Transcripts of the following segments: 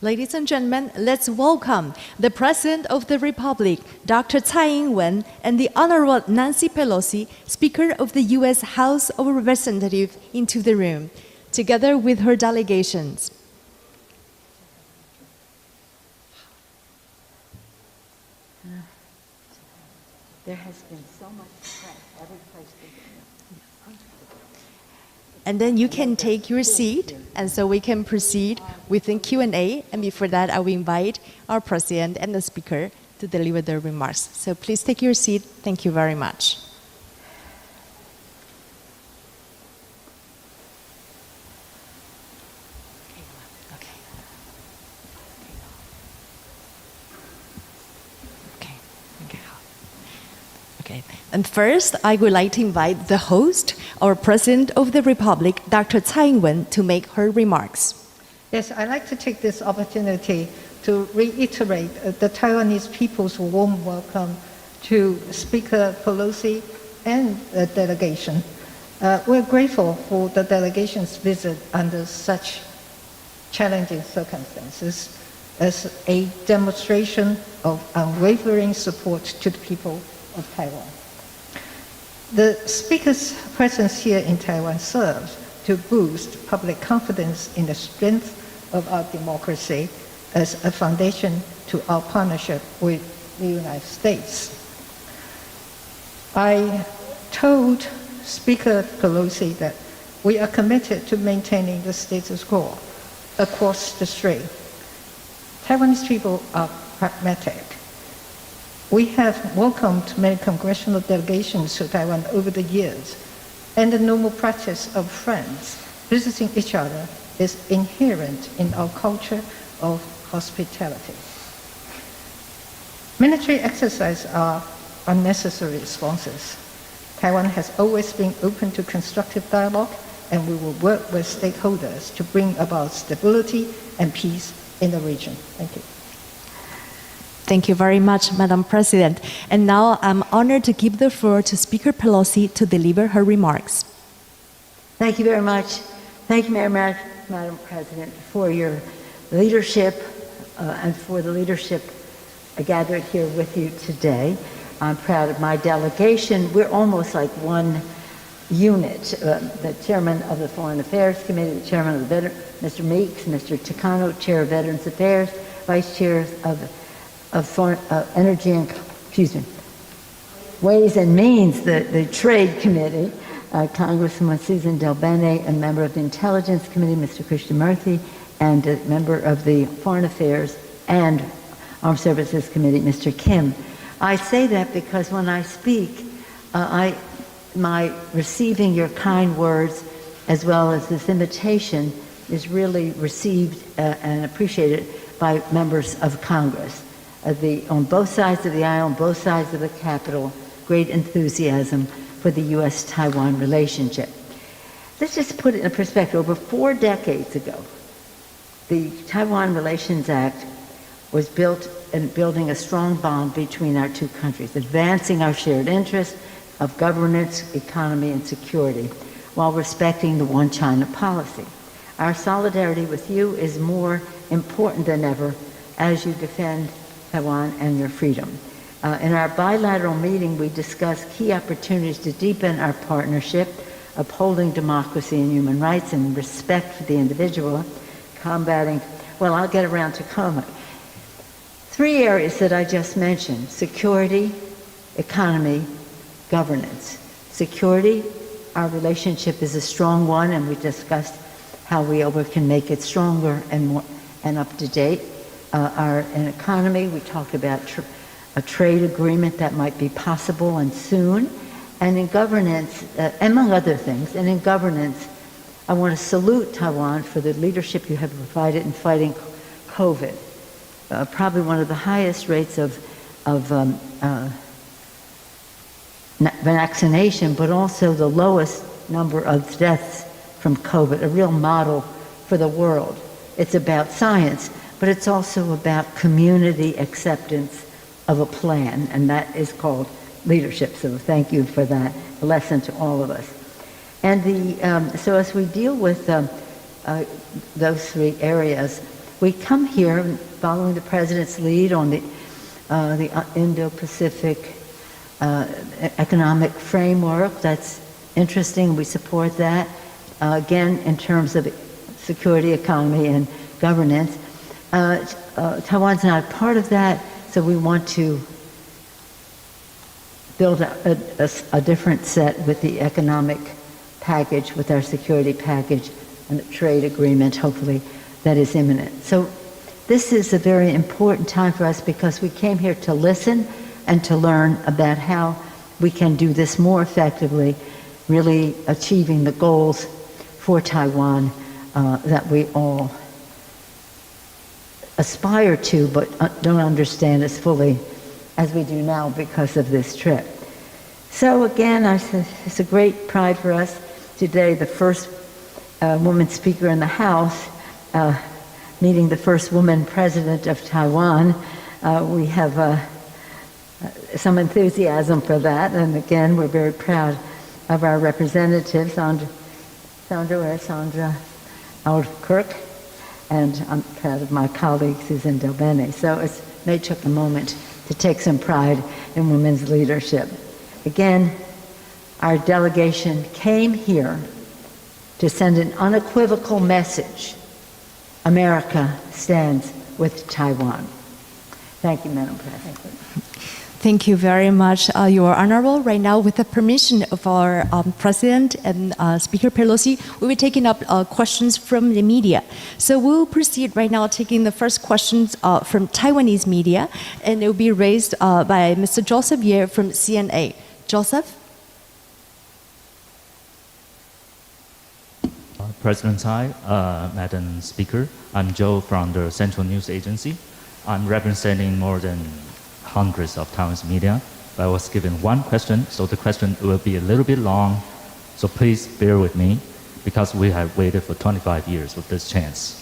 Ladies and gentlemen, let's welcome the President of the Republic, Dr. Tsai Ing-wen, and the Honorable Nancy Pelosi, Speaker of the U.S. House of Representatives, into the room, together with her delegations. There has been so much press every place we go. And then you can take your seat, and so we can proceed with the Q&A. And before that, I will invite our President and the Speaker to deliver their remarks. So please take your seat. Thank you very much. And first, I would like to invite the host, our President of the Republic, Dr. Tsai Ing-wen, to make her remarks. Yes, I'd like to take this opportunity to reiterate the Taiwanese people's warm welcome to Speaker Pelosi and the delegation. We're grateful for the delegation's visit under such challenging circumstances as a demonstration of unwavering support to the people of Taiwan. The Speaker's presence here in Taiwan serves to boost public confidence in the strength of our democracy as a foundation to our partnership with the United States. I told Speaker Pelosi that we are committed to maintaining the status quo across the strait. Taiwanese people are pragmatic. We have welcomed many congressional delegations to Taiwan over the years, and the normal practice of friends visiting each other is inherent in our culture of hospitality. Military exercises are unnecessary responses. Taiwan has always been open to constructive dialogue, and we will work with stakeholders to bring about stability and peace in the region. Thank you. Thank you very much, Madam President. And now I'm honored to give the floor to Speaker Pelosi to deliver her remarks. Thank you very much. Thank you very much, Madam President, for your leadership and for the leadership gathered here with you today. I'm proud of my delegation. We're almost like one unit. The Chairman of the Foreign Affairs Committee, the Chairman of the Mr. Meeks, Mr. Takano, Chair of Veterans Affairs, Vice Chair of Energy and, Ways and Means, the Trade Committee, Congresswoman Susan Del Bene, a member of the Intelligence Committee, Mr. Krishnamurthy, and a member of the Foreign Affairs and Armed Services Committee, Mr. Kim. I say that because when I speak, my receiving your kind words as well as this invitation is really received and appreciated by members of Congress. On both sides of the aisle, on both sides of the Capitol, great enthusiasm for the U.S.-Taiwan relationship. Let's just put it in perspective. Over 4 decades ago, the Taiwan Relations Act was built in building a strong bond between our two countries, advancing our shared interests of governance, economy, and security, while respecting the One China policy. Our solidarity with you is more important than ever as you defend Taiwan and your freedom. In our bilateral meeting, we discussed key opportunities to deepen our partnership, upholding democracy and human rights and respect for the individual, combating, well, I'll get around to comment. 3 areas that I just mentioned: security, economy, governance. Security, our relationship is a strong one, and we discussed how we can make it stronger and more and up to date. In economy, we talked about a trade agreement that might be possible and soon. And in governance, among other things, and in governance, I want to salute Taiwan for the leadership you have provided in fighting COVID. Probably one of the highest rates of vaccination, but also the lowest number of deaths from COVID, a real model for the world. It's about science, but it's also about community acceptance of a plan, and that is called leadership. So thank you for that, a lesson to all of us. And so as we deal with those 3 areas, we come here following the President's lead on the Indo-Pacific economic framework. That's interesting. We support that. Again, in terms of security, economy, and governance. Taiwan's not a part of that, so we want to build a different set with the economic package, with our security package, and a trade agreement, hopefully, that is imminent. So this is a very important time for us because we came here to listen and to learn about how we can do this more effectively, really achieving the goals for Taiwan that we all aspire to but don't understand as fully as we do now because of this trip. So again, it's a great pride for us today, the first woman speaker in the House, meeting the first woman president of Taiwan. We have some enthusiasm for that, and again, we're very proud of our representative, Sandra Alkirk, and I'm proud of my colleague, Susan Delbene. So it may took a moment to take some pride in women's leadership. Again, our delegation came here to send an unequivocal message. America stands with Taiwan. Thank you, Madam President. Thank you very much, Your Honorable. Right now, with the permission of our President and Speaker Pelosi, we'll be taking up questions from the media. So we'll proceed right now taking the first questions from Taiwanese media, and it will be raised by Mr. Joseph Ye from CNA. Joseph? President Tsai, Madam Speaker, I'm Joe from the Central News Agency. I'm representing more than hundreds of Taiwanese media. I was given one question, so the question will be a little bit long, so please bear with me, because we have waited for 25 years for this chance.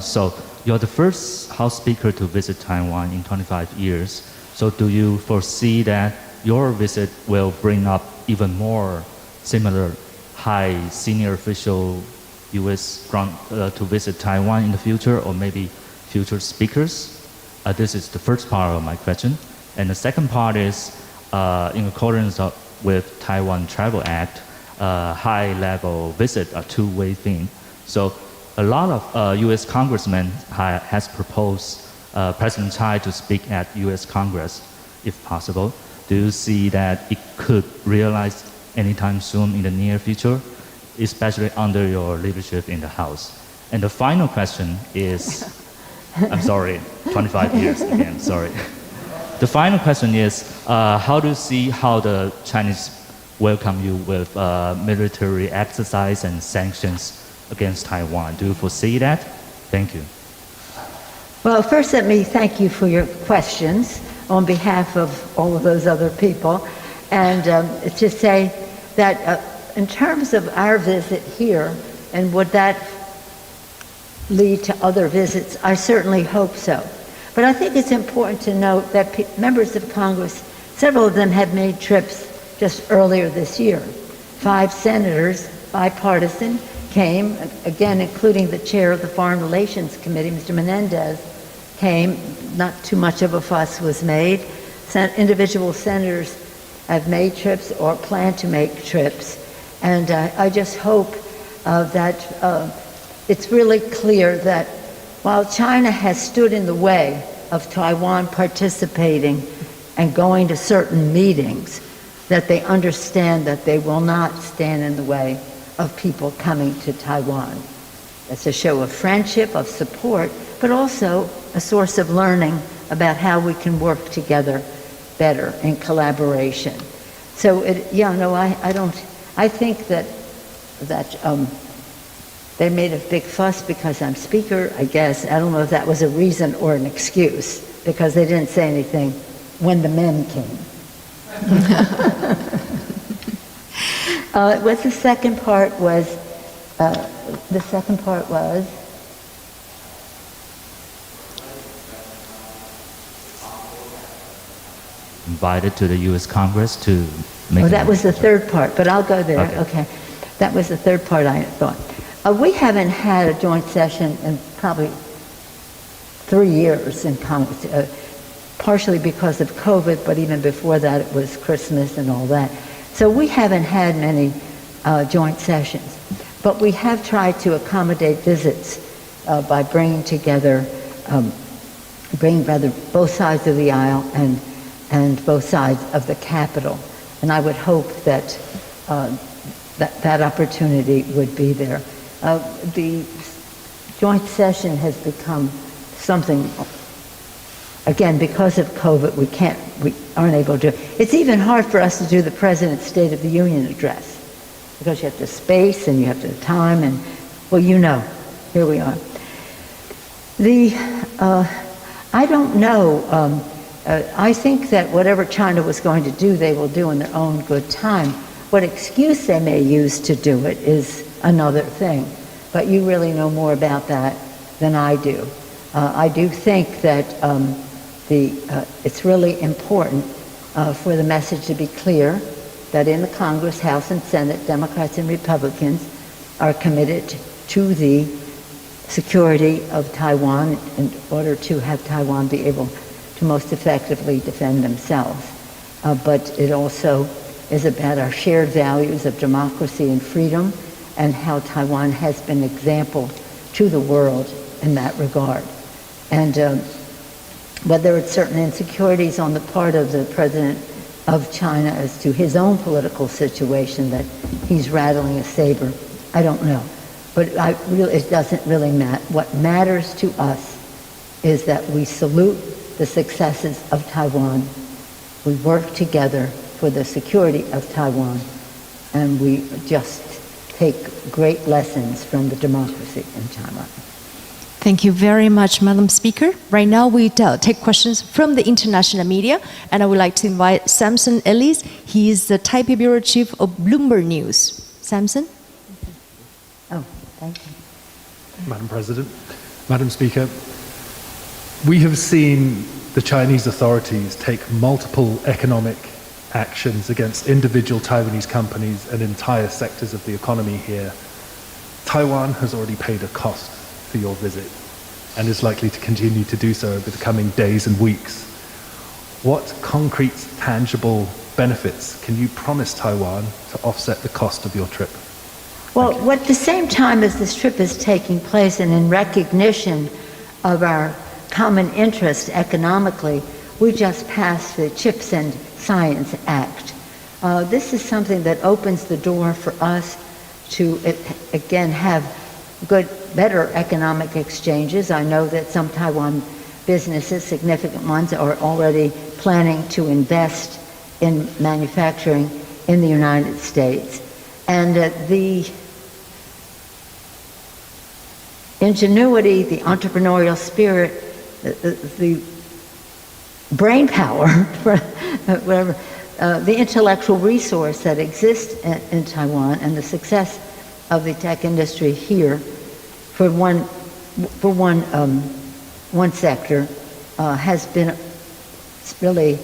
So you're the first House Speaker to visit Taiwan in 25 years, so do you foresee that your visit will bring up even more similar high senior official U.S. to visit Taiwan in the future, or maybe future speakers? This is the first part of my question. And the second part is, in accordance with Taiwan Travel Act, high-level visit a two-way thing. So a lot of U.S. congressmen has proposed President Tsai to speak at U.S. Congress, if possible. Do you see that it could realize anytime soon in the near future, especially under your leadership in the House? And the final question is, I'm sorry, 25 years again, sorry. The final question is, how do you see how the Chinese welcome you with military exercise and sanctions against Taiwan? Do you foresee that? Thank you. Well, first let me thank you for your questions on behalf of all of those other people. And to say that in terms of our visit here, and would that lead to other visits? I certainly hope so. But I think it's important to note that members of Congress, several of them have made trips just earlier this year. 5 senators, bipartisan, came, again, including the chair of the Foreign Relations Committee, Mr. Menendez, came. Not too much of a fuss was made. Individual senators have made trips or plan to make trips. And I just hope that it's really clear that while China has stood in the way of Taiwan participating and going to certain meetings, that they understand that they will not stand in the way of people coming to Taiwan. It's a show of friendship, of support, but also a source of learning about how we can work together better in collaboration. So, I think that they made a big fuss because I'm speaker, I guess. I don't know if that was a reason or an excuse, because they didn't say anything when the men came. What the second part was, Invited to the U.S. Congress to make... that was the third part, but I'll go there. Okay. That was the third part, I thought. We haven't had a joint session in probably 3 years in Congress, partially because of COVID, but even before that it was Christmas and all that. So we haven't had many joint sessions. But we have tried to accommodate visits by bringing together, both sides of the aisle and both sides of the Capitol. And I would hope that that opportunity would be there. The joint session has become something, again, because of COVID, we aren't able to. It's even hard for us to do the President's State of the Union address because you have to space and you have to time and, well, you know, here we are. I don't know. I think that whatever China was going to do, they will do in their own good time. What excuse they may use to do it is another thing. But you really know more about that than I do. I do think that it's really important for the message to be clear that in the Congress, House and Senate, Democrats and Republicans are committed to the security of Taiwan in order to have Taiwan be able to most effectively defend themselves. But it also is about our shared values of democracy and freedom and how Taiwan has been an example to the world in that regard. And whether it's certain insecurities on the part of the President of China as to his own political situation that he's rattling a saber, I don't know. But it doesn't really matter. What matters to us is that we salute the successes of Taiwan. We work together for the security of Taiwan, and we just take great lessons from the democracy in Taiwan. Thank you very much, Madam Speaker. Right now we take questions from the international media, and I would like to invite Samson Ellis. He is the Taipei Bureau Chief of Bloomberg News. Samson? Oh, thank you. Madam President, Madam Speaker, we have seen the Chinese authorities take multiple economic actions against individual Taiwanese companies and entire sectors of the economy here. Taiwan has already paid a cost for your visit and is likely to continue to do so over the coming days and weeks. What concrete, tangible benefits can you promise Taiwan to offset the cost of your trip? Well, at the same time as this trip is taking place and in recognition of our common interest economically, we just passed the Chips and Science Act. This is something that opens the door for us to, again, have better economic exchanges. I know that some Taiwan businesses, significant ones, are already planning to invest in manufacturing in the United States. And the ingenuity, the entrepreneurial spirit, the brain power, whatever, the intellectual resource that exists in Taiwan and the success of the tech industry here for one sector has been really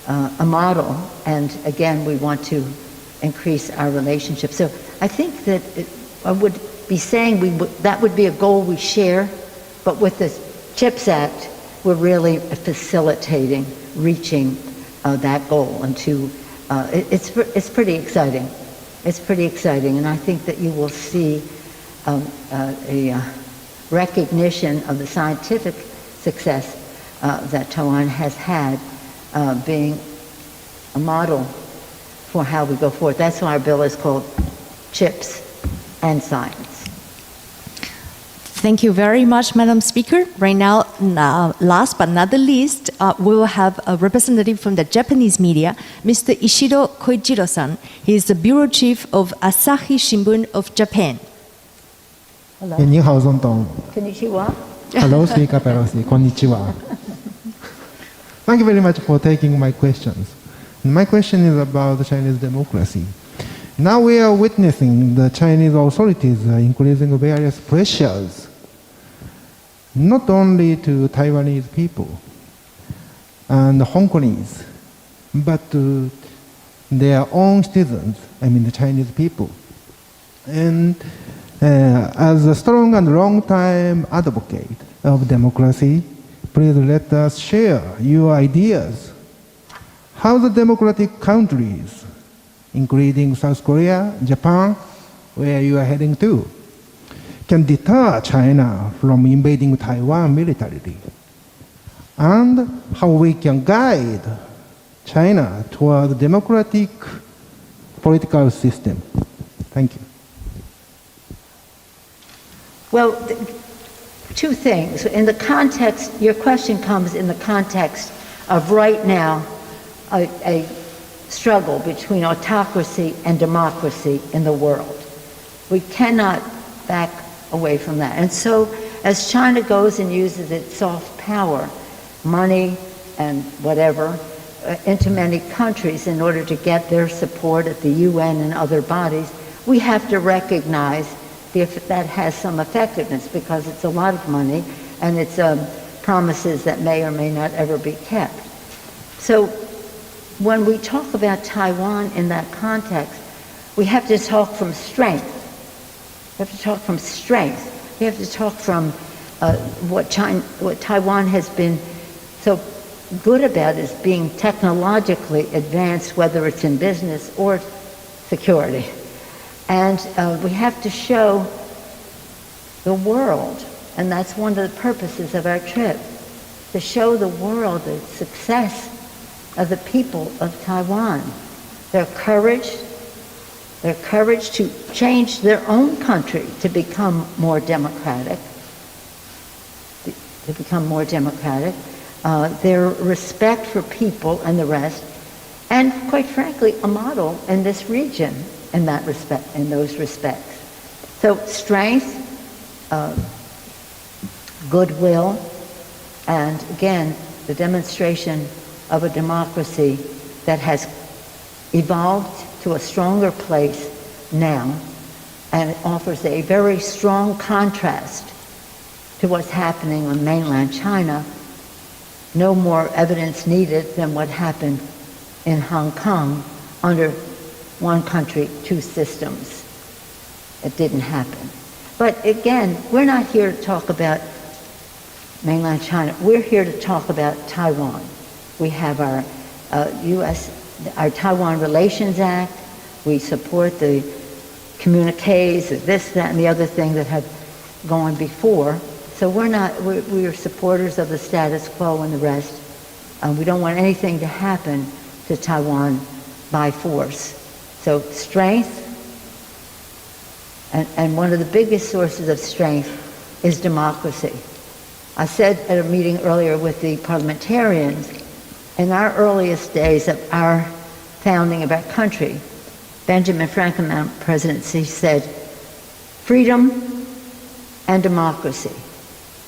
a model, and again we want to increase our relationship. So I think that I would be saying that would be a goal we share, but with the CHIPS Act we're really facilitating reaching that goal, and it's pretty exciting. It's pretty exciting, and I think that you will see a recognition of the scientific success that Taiwan has had being a model for how we go forward. That's why our bill is called Chips and Science. Thank you very much, Madam Speaker. Right now, last but not the least, we will have a representative from the Japanese media, Mr. Ishiro Koichiro-san. He is the bureau chief of Asahi Shimbun of Japan. Hello. 你好，总统。 Konnichiwa. Hello, Speaker Pelosi. Konnichiwa. Thank you very much for taking my questions. My question is about the Chinese democracy. Now we are witnessing the Chinese authorities increasing various pressures, not only to Taiwanese people and Hong Kongese, but to their own citizens, I mean the Chinese people. And As a strong and long-time advocate of democracy, please let us share your ideas. How the democratic countries, including South Korea, Japan, where you are heading to, can deter China from invading Taiwan militarily, and how we can guide China toward a democratic political system. Thank you. Well, two things. In the context, your question comes in the context of right now a struggle between autocracy and democracy in the world. We cannot back away from that. And so as China goes and uses its soft power, money and whatever, into many countries in order to get their support at the UN and other bodies, we have to recognize if that has some effectiveness, because it's a lot of money and it's promises that may or may not ever be kept. So when we talk about Taiwan in that context, we have to talk from strength. We have to talk from strength. We have to talk from what Taiwan has been so good about is being technologically advanced, whether it's in business or security. And we have to show the world, and that's one of the purposes of our trip, to show the world the success of the people of Taiwan, their courage to change their own country to become more democratic, their respect for people and the rest, and quite frankly, a model in this region in that respect, in those respects. So strength, goodwill, and again, the demonstration of a democracy that has evolved to a stronger place now, and it offers a very strong contrast to what's happening on mainland China. No more evidence needed than what happened in Hong Kong under one country, two systems. It didn't happen. But again, we're not here to talk about mainland China. We're here to talk about Taiwan. We have our our Taiwan Relations Act. We support the communiques, this, that, and the other thing that have gone before. So we are supporters of the status quo and the rest. We don't want anything to happen to Taiwan by force. So strength, and one of the biggest sources of strength is democracy. I said at a meeting earlier with the parliamentarians, in our earliest days of our founding of our country, Benjamin Franklin presidency said, freedom and democracy.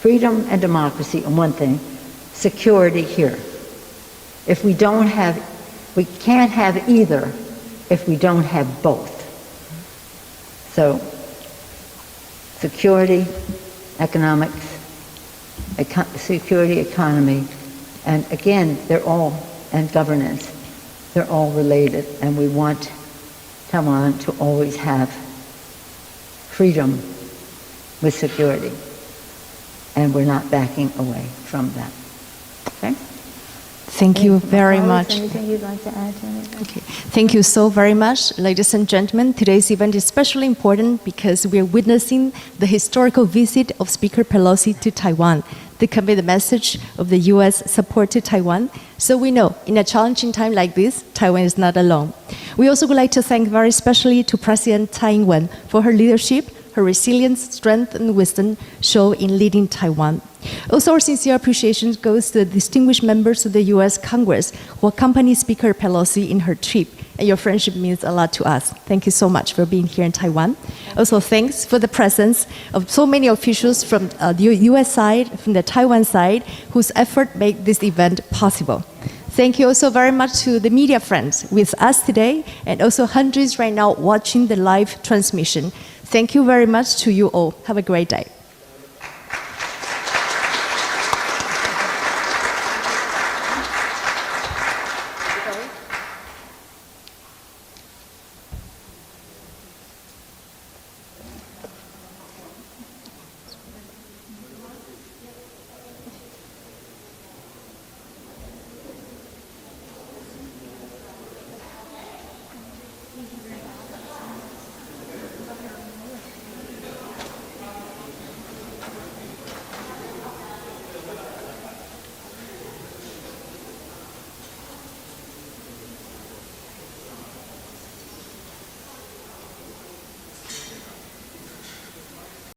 Freedom and democracy on one thing, security here. If we can't have either if we don't have both. So, security, economics, security, economy, and again, and governance, they're all related, and we want Taiwan to always have freedom with security, and we're not backing away from that. Okay? Thank you very much. Anything you'd like to add to anything? Okay. Thank you so very much, ladies and gentlemen. Today's event is especially important because we are witnessing the historical visit of Speaker Pelosi to Taiwan to convey the message of the U.S. support to Taiwan. So we know, in a challenging time like this, Taiwan is not alone. We also would like to thank very especially to President Tsai for her leadership, her resilience, strength, and wisdom shown in leading Taiwan. Also, our sincere appreciation goes to the distinguished members of the U.S. Congress who accompanied Speaker Pelosi in her trip, and your friendship means a lot to us. Thank you so much for being here in Taiwan. Also, thanks for the presence of so many officials from the U.S. side, from the Taiwan side, whose effort made this event possible. Thank you also very much to the media friends with us today, and also hundreds right now watching the live transmission. Thank you very much to you all. Have a great day.